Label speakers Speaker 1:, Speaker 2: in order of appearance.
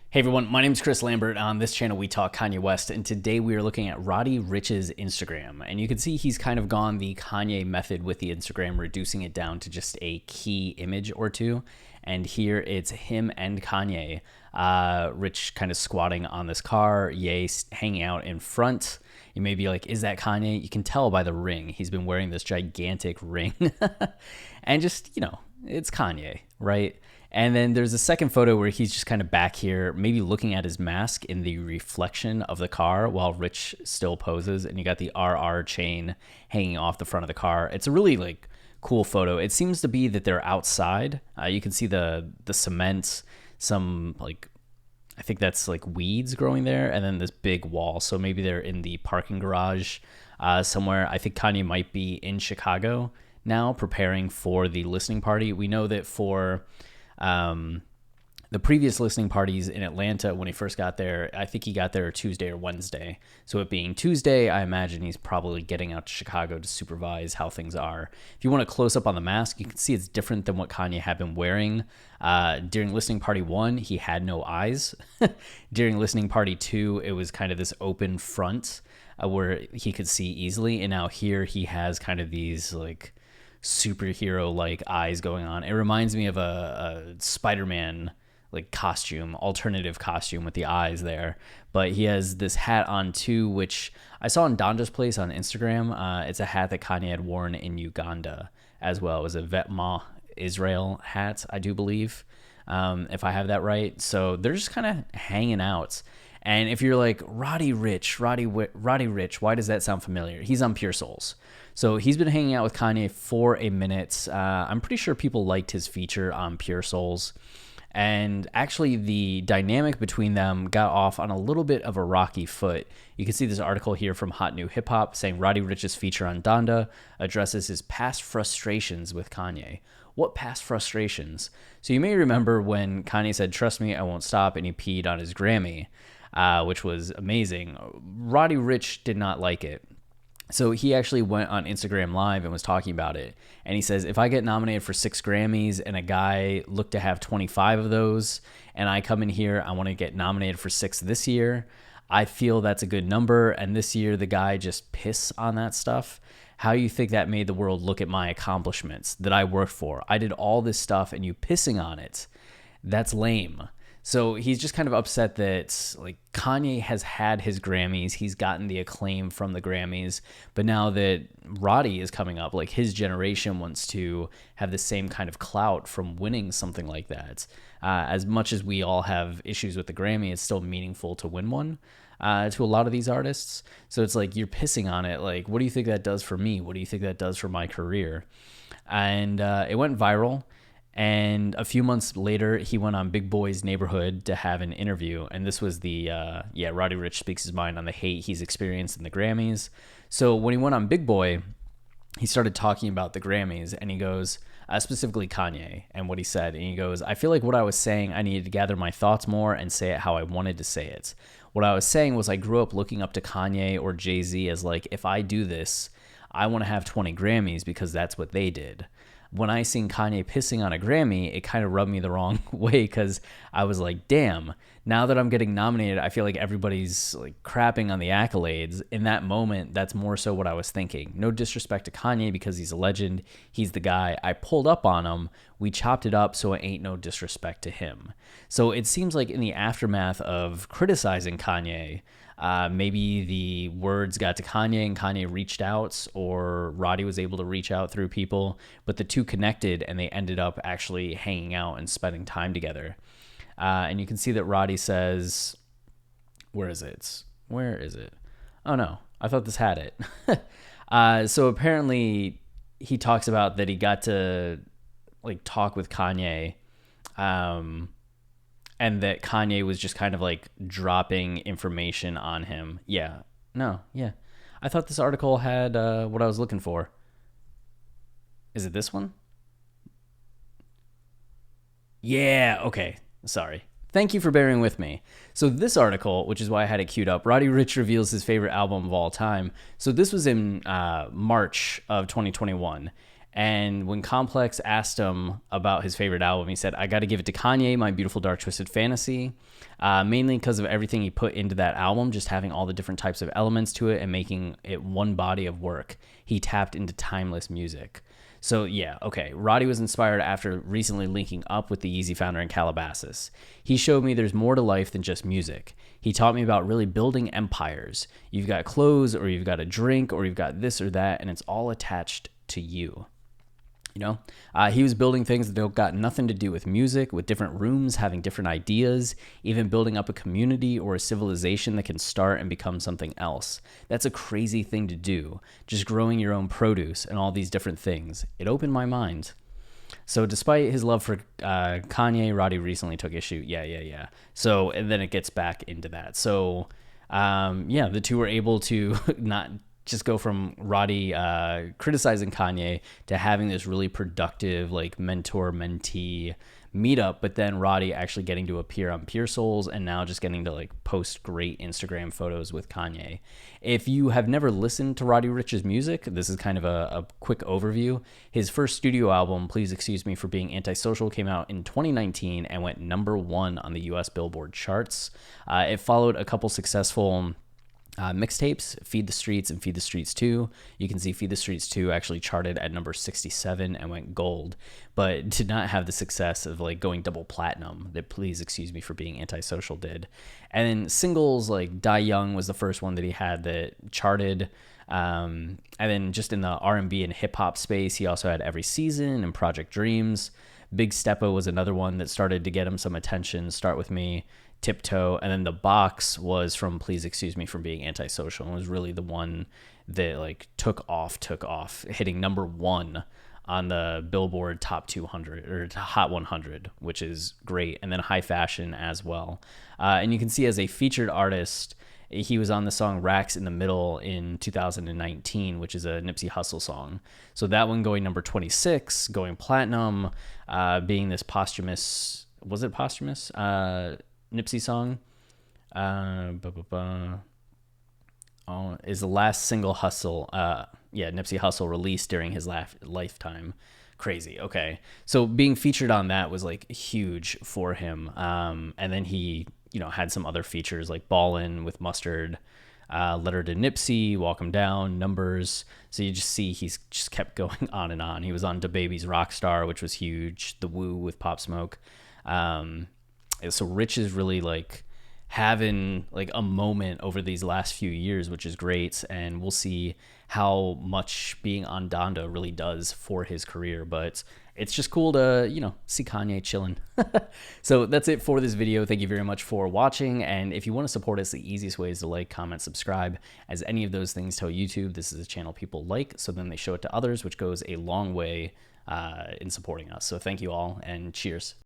Speaker 1: Hey everyone, my name is Chris Lambert. On this channel, we talk Kanye West, and today we are looking at Roddy Rich's Instagram. And you can see he's kind of gone the Kanye method with the Instagram, reducing it down to just a key image or two. And here it's him and Kanye, Rich kind of squatting on this car, Ye hanging out in front. You may be like, is that Kanye? You can tell by the ring. He's been wearing this gigantic ring. And just, it's Kanye, right? And then there's a second photo where he's just kind of back here, maybe looking at his mask in the reflection of the car while Rich still poses. And you got the RR chain hanging off the front of the car. It's a really cool photo. It seems to be that they're outside. You can see the cement, some I think that's weeds growing there, and then this big wall. So maybe they're in the parking garage somewhere. I think Kanye might be in Chicago now preparing for the listening party. We know that for the previous listening parties in Atlanta, when he first got there, I think he got there Tuesday or Wednesday. So it being Tuesday, I imagine he's probably getting out to Chicago to supervise how things are. If you want a close up on the mask, you can see it's different than what Kanye had been wearing. During listening party 1, he had no eyes. During listening party 2, it was kind of this open front where he could see easily. And now here he has kind of these superhero eyes going on. It reminds me of a Spider-Man costume, alternative costume with the eyes there. But he has this hat on too, which I saw in Donda's place on Instagram. It's a hat that Kanye had worn in Uganda as well. It was a Vetma Israel hat, I do believe, if I have that right. So they're just kind of hanging out. And if you're like, Roddy Rich, Roddy Rich, why does that sound familiar? He's on Pure Souls. So he's been hanging out with Kanye for a minute. I'm pretty sure people liked his feature on Pure Souls. And actually, the dynamic between them got off on a little bit of a rocky foot. You can see this article here from Hot New Hip Hop saying Roddy Rich's feature on Donda addresses his past frustrations with Kanye. What past frustrations? So you may remember when Kanye said, "Trust me, I won't stop," and he peed on his Grammy, which was amazing. Roddy Rich did not like it. So he actually went on Instagram Live and was talking about it. And he says, if I get nominated for 6 Grammys and a guy looked to have 25 of those, and I come in here, I want to get nominated for 6 this year, I feel that's a good number. And this year, the guy just piss on that stuff. How do you think that made the world look at my accomplishments that I worked for? I did all this stuff and you pissing on it. That's lame. So he's just kind of upset that Kanye has had his Grammys, he's gotten the acclaim from the Grammys, but now that Roddy is coming up, his generation wants to have the same kind of clout from winning something like that. As much as we all have issues with the Grammy, it's still meaningful to win one to a lot of these artists. So it's you're pissing on it. What do you think that does for me? What do you think that does for my career? And it went viral. And a few months later, he went on Big Boy's Neighborhood to have an interview. And this was the, Roddy Rich speaks his mind on the hate he's experienced in the Grammys. So when he went on Big Boy, he started talking about the Grammys. And he goes, specifically Kanye and what he said. And he goes, I feel like what I was saying, I needed to gather my thoughts more and say it how I wanted to say it. What I was saying was I grew up looking up to Kanye or Jay-Z as if I do this, I want to have 20 Grammys because that's what they did. When I seen Kanye pissing on a Grammy, it kind of rubbed me the wrong way because I was like, damn, now that I'm getting nominated, I feel like everybody's crapping on the accolades. In that moment, that's more so what I was thinking. No disrespect to Kanye because he's a legend. He's the guy. I pulled up on him. We chopped it up, so it ain't no disrespect to him. So it seems like in the aftermath of criticizing Kanye, maybe the words got to Kanye and Kanye reached out, or Roddy was able to reach out through people, but the two connected and they ended up actually hanging out and spending time together. And you can see that Roddy says, where is it? Oh no, I thought this had it. So apparently he talks about that he got to talk with Kanye, and that Kanye was just kind of dropping information on him. Yeah. I thought this article had what I was looking for. Is it this one? Yeah, okay. Sorry. Thank you for bearing with me. So this article, which is why I had it queued up, Roddy Rich reveals his favorite album of all time. So this was in March of 2021. And when Complex asked him about his favorite album, he said, I got to give it to Kanye, My Beautiful Dark Twisted Fantasy, mainly because of everything he put into that album, just having all the different types of elements to it and making it one body of work. He tapped into timeless music. So yeah, okay. Roddy was inspired after recently linking up with the Yeezy founder in Calabasas. He showed me there's more to life than just music. He taught me about really building empires. You've got clothes, or you've got a drink, or you've got this or that, and it's all attached to you. You know, he was building things that got nothing to do with music, with different rooms having different ideas, even building up a community or a civilization that can start and become something else. That's a crazy thing to do, just growing your own produce and all these different things. It opened my mind. So despite his love for Kanye, Roddy recently took issue. Yeah. So, and then it gets back into that. So, yeah, the two were able to not just go from Roddy criticizing Kanye to having this really productive like mentor-mentee meetup, but then Roddy actually getting to appear on Pure Souls and now just getting to like post great Instagram photos with Kanye. If you have never listened to Roddy Rich's music, this is kind of a quick overview. His first studio album, Please Excuse Me for Being Antisocial, came out in 2019 and went #1 on the US Billboard charts. It followed a couple successful mixtapes, Feed the Streets and Feed the Streets 2. You can see Feed the Streets 2 actually charted at number 67 and went gold, but did not have the success of like going double platinum that Please Excuse Me for Being Antisocial did. And then singles like Die Young was the first one that he had that charted. And then just in the R&B and hip hop space, he also had Every Season and Project Dreams. Big Steppa was another one that started to get him some attention. Start With Me, Tiptoe, and then The Box was from Please Excuse Me for Being Antisocial, and was really the one that like took off, hitting #1 on the Billboard Top 200 or Hot 100, which is great, and then High Fashion as well. And you can see as a featured artist, he was on the song Racks in the Middle in 2019, which is a Nipsey Hussle song. So that one going number 26, going platinum, being this posthumous, was it posthumous? Nipsey song. Is the last single Hustle. Nipsey Hussle released during his lifetime. Crazy. Okay. So being featured on that was like huge for him. And then he, had some other features like Ballin' with Mustard, Letter to Nipsey, Walk 'Em Down, Numbers. So you just see he's just kept going on and on. He was on DaBaby's Rockstar, which was huge. The Woo with Pop Smoke. So Rich is really like having like a moment over these last few years, which is great. And we'll see how much being on Donda really does for his career. But it's just cool to, see Kanye chilling. So that's it for this video. Thank you very much for watching. And if you want to support us, the easiest way is to like, comment, subscribe, as any of those things tell YouTube this is a channel people like. So then they show it to others, which goes a long way in supporting us. So thank you all, and cheers.